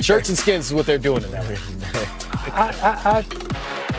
Shirts and skins is what they're doing in that way.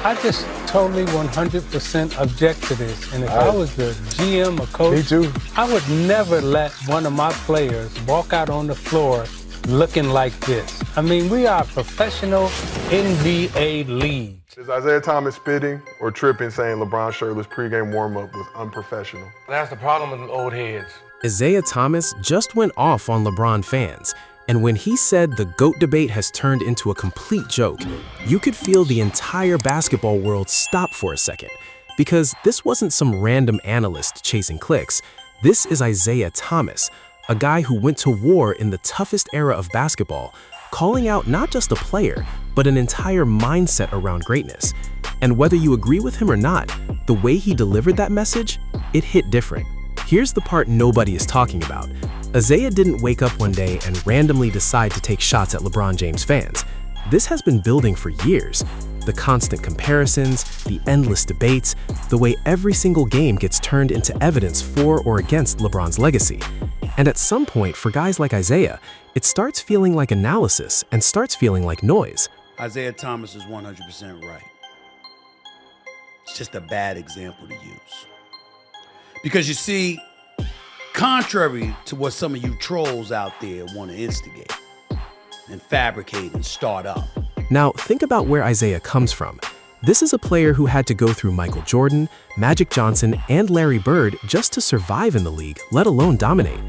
I just totally 100% object to this. And if I was the GM or coach, Me too. I would never let one of my players walk out on the floor looking like this. I mean, we are a professional NBA league. Is Isiah Thomas spitting or tripping saying LeBron's shirtless pregame warm-up was unprofessional? That's the problem with old heads. Isiah Thomas just went off on LeBron fans, and when he said the GOAT debate has turned into a complete joke, you could feel the entire basketball world stop for a second. Because this wasn't some random analyst chasing clicks. This is Isiah Thomas, a guy who went to war in the toughest era of basketball, calling out not just a player, but an entire mindset around greatness. And whether you agree with him or not, the way he delivered that message, it hit different. Here's the part nobody is talking about. Isiah didn't wake up one day and randomly decide to take shots at LeBron James fans. This has been building for years. The constant comparisons, the endless debates, the way every single game gets turned into evidence for or against LeBron's legacy. And at some point, for guys like Isiah, it starts feeling like analysis and starts feeling like noise. Isiah Thomas is 100% right. It's just a bad example to use. Because you see, contrary to what some of you trolls out there want to instigate and fabricate and start up. Now, think about where Isiah comes from. This is a player who had to go through Michael Jordan, Magic Johnson, and Larry Bird just to survive in the league, let alone dominate.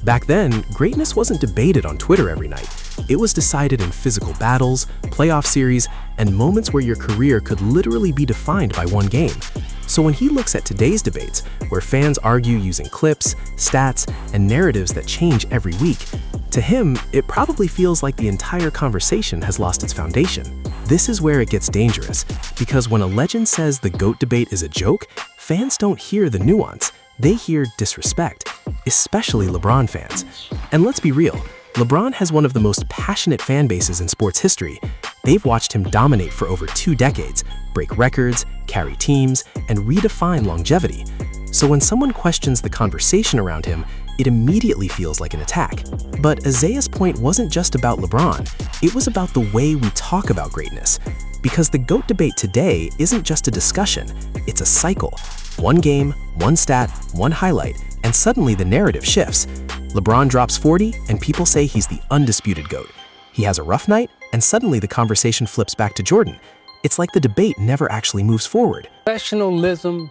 Back then, greatness wasn't debated on Twitter every night. It was decided in physical battles, playoff series, and moments where your career could literally be defined by one game. So when he looks at today's debates, where fans argue using clips, stats, and narratives that change every week, to him, it probably feels like the entire conversation has lost its foundation. This is where it gets dangerous, because when a legend says the GOAT debate is a joke, fans don't hear the nuance. They hear disrespect, especially LeBron fans. And let's be real, LeBron has one of the most passionate fan bases in sports history. They've watched him dominate for over 2 decades, break records, carry teams, and redefine longevity. So when someone questions the conversation around him, it immediately feels like an attack. But Isiah's point wasn't just about LeBron, it was about the way we talk about greatness. Because the GOAT debate today isn't just a discussion, it's a cycle. One game, one stat, one highlight, and suddenly the narrative shifts. LeBron drops 40 and people say he's the undisputed GOAT. He has a rough night and suddenly the conversation flips back to Jordan. It's like the debate never actually moves forward. Professionalism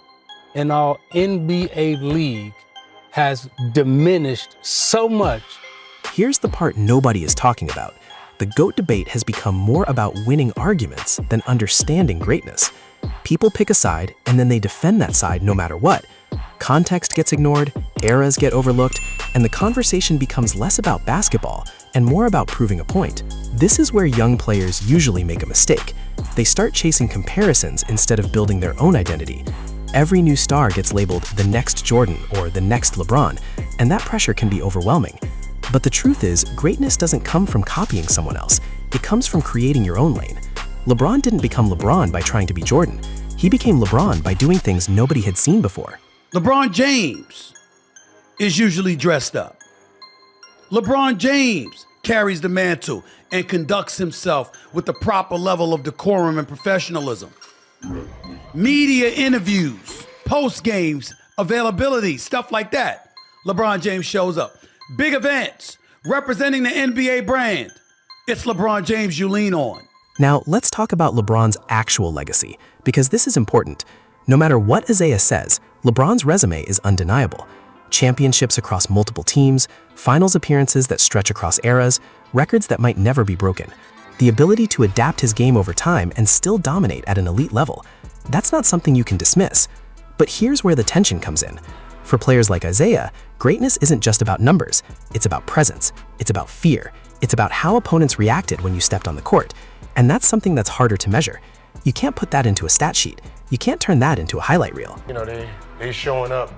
in our NBA league has diminished so much. Here's the part nobody is talking about. The GOAT debate has become more about winning arguments than understanding greatness. People pick a side and then they defend that side no matter what. Context gets ignored, eras get overlooked, and the conversation becomes less about basketball and more about proving a point. This is where young players usually make a mistake. They start chasing comparisons instead of building their own identity. Every new star gets labeled the next Jordan or the next LeBron, and that pressure can be overwhelming. But the truth is, greatness doesn't come from copying someone else. It comes from creating your own lane. LeBron didn't become LeBron by trying to be Jordan. He became LeBron by doing things nobody had seen before. LeBron James is usually dressed up. LeBron James carries the mantle and conducts himself with the proper level of decorum and professionalism. Media interviews, post games, availability, stuff like that. LeBron James shows up. Big events, representing the NBA brand. It's LeBron James you lean on. Now, let's talk about LeBron's actual legacy, because this is important. No matter what Isiah says, LeBron's resume is undeniable. Championships across multiple teams, finals appearances that stretch across eras, records that might never be broken. The ability to adapt his game over time and still dominate at an elite level. That's not something you can dismiss. But here's where the tension comes in. For players like Isiah, greatness isn't just about numbers. It's about presence. It's about fear. It's about how opponents reacted when you stepped on the court. And that's something that's harder to measure. You can't put that into a stat sheet. You can't turn that into a highlight reel. You know, they showing up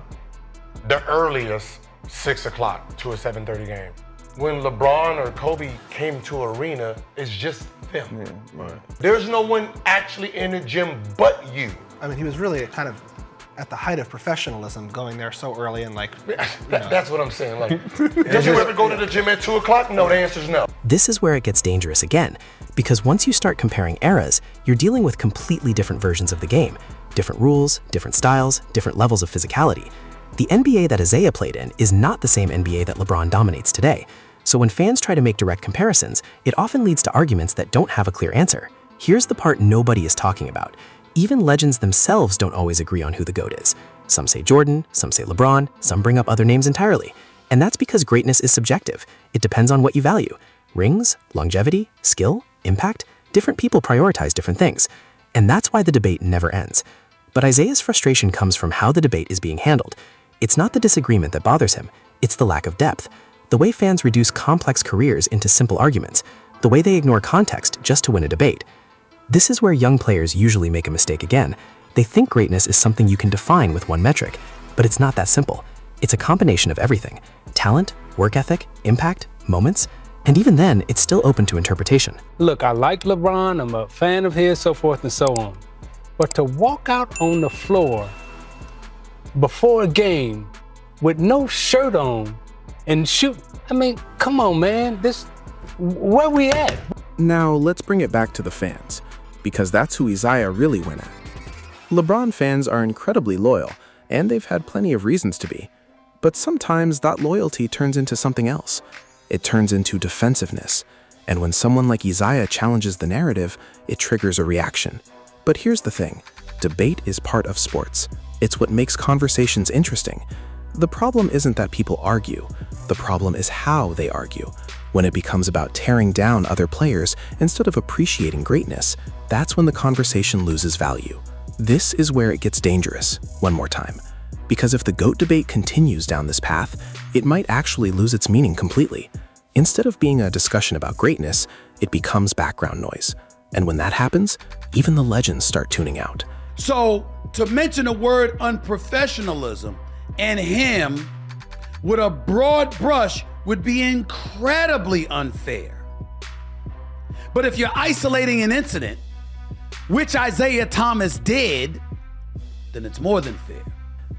the earliest 6 o'clock to a 7:30 game. When LeBron or Kobe came to arena, it's just them. Yeah, right. There's no one actually in the gym but you. I mean, he was really a kind of at the height of professionalism going there so early and That's what I'm saying. Like, did you ever go to the gym at 2 o'clock? No, the answer's no. This is where it gets dangerous again, because once you start comparing eras, you're dealing with completely different versions of the game. Different rules, different styles, different levels of physicality. The NBA that Isiah played in is not the same NBA that LeBron dominates today. So when fans try to make direct comparisons, it often leads to arguments that don't have a clear answer. Here's the part nobody is talking about. Even legends themselves don't always agree on who the GOAT is. Some say Jordan, some say LeBron, some bring up other names entirely. And that's because greatness is subjective. It depends on what you value. Rings, longevity, skill, impact, different people prioritize different things. And that's why the debate never ends. But Isiah's frustration comes from how the debate is being handled. It's not the disagreement that bothers him, it's the lack of depth. The way fans reduce complex careers into simple arguments. The way they ignore context just to win a debate. This is where young players usually make a mistake again. They think greatness is something you can define with one metric, but it's not that simple. It's a combination of everything: talent, work ethic, impact, moments, and even then, it's still open to interpretation. Look, I like LeBron, I'm a fan of his, so forth and so on. But to walk out on the floor before a game with no shirt on and shoot, I mean, come on, man, where we at? Now, let's bring it back to the fans, because that's who Isiah really went at. LeBron fans are incredibly loyal, and they've had plenty of reasons to be. But sometimes that loyalty turns into something else. It turns into defensiveness. And when someone like Isiah challenges the narrative, it triggers a reaction. But here's the thing, debate is part of sports. It's what makes conversations interesting. The problem isn't that people argue. The problem is how they argue. When it becomes about tearing down other players instead of appreciating greatness, that's when the conversation loses value. This is where it gets dangerous, one more time. Because if the GOAT debate continues down this path, it might actually lose its meaning completely. Instead of being a discussion about greatness, it becomes background noise. And when that happens, even the legends start tuning out. So, to mention the word unprofessionalism and him with a broad brush would be incredibly unfair. But if you're isolating an incident, which Isiah Thomas did, then it's more than fair.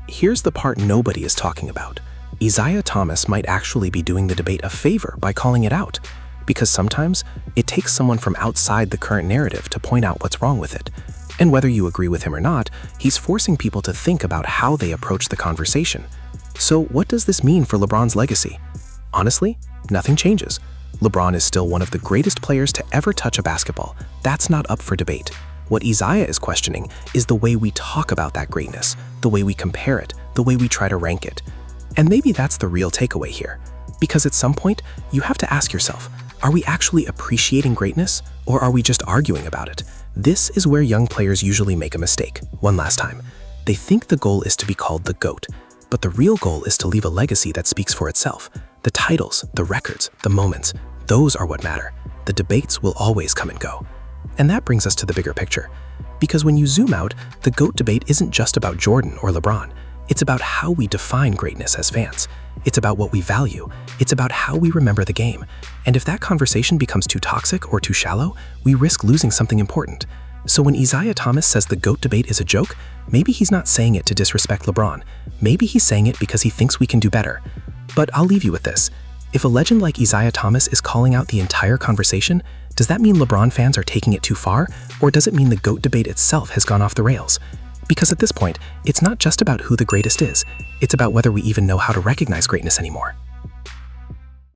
Here's the part nobody is talking about. Isiah Thomas might actually be doing the debate a favor by calling it out, because sometimes it takes someone from outside the current narrative to point out what's wrong with it. And whether you agree with him or not, he's forcing people to think about how they approach the conversation. So what does this mean for LeBron's legacy? Honestly, nothing changes. LeBron is still one of the greatest players to ever touch a basketball. That's not up for debate. What Isiah is questioning is the way we talk about that greatness, the way we compare it, the way we try to rank it. And maybe that's the real takeaway here. Because at some point, you have to ask yourself, are we actually appreciating greatness, or are we just arguing about it? This is where young players usually make a mistake, one last time. They think the goal is to be called the GOAT, but the real goal is to leave a legacy that speaks for itself. The titles, the records, the moments, those are what matter. The debates will always come and go. And that brings us to the bigger picture. Because when you zoom out, the GOAT debate isn't just about Jordan or LeBron. It's about how we define greatness as fans. It's about what we value. It's about how we remember the game. And if that conversation becomes too toxic or too shallow, we risk losing something important. So when Isiah Thomas says the GOAT debate is a joke, maybe he's not saying it to disrespect LeBron. Maybe he's saying it because he thinks we can do better. But I'll leave you with this. If a legend like Isiah Thomas is calling out the entire conversation, does that mean LeBron fans are taking it too far? Or does it mean the GOAT debate itself has gone off the rails? Because at this point, it's not just about who the greatest is. It's about whether we even know how to recognize greatness anymore.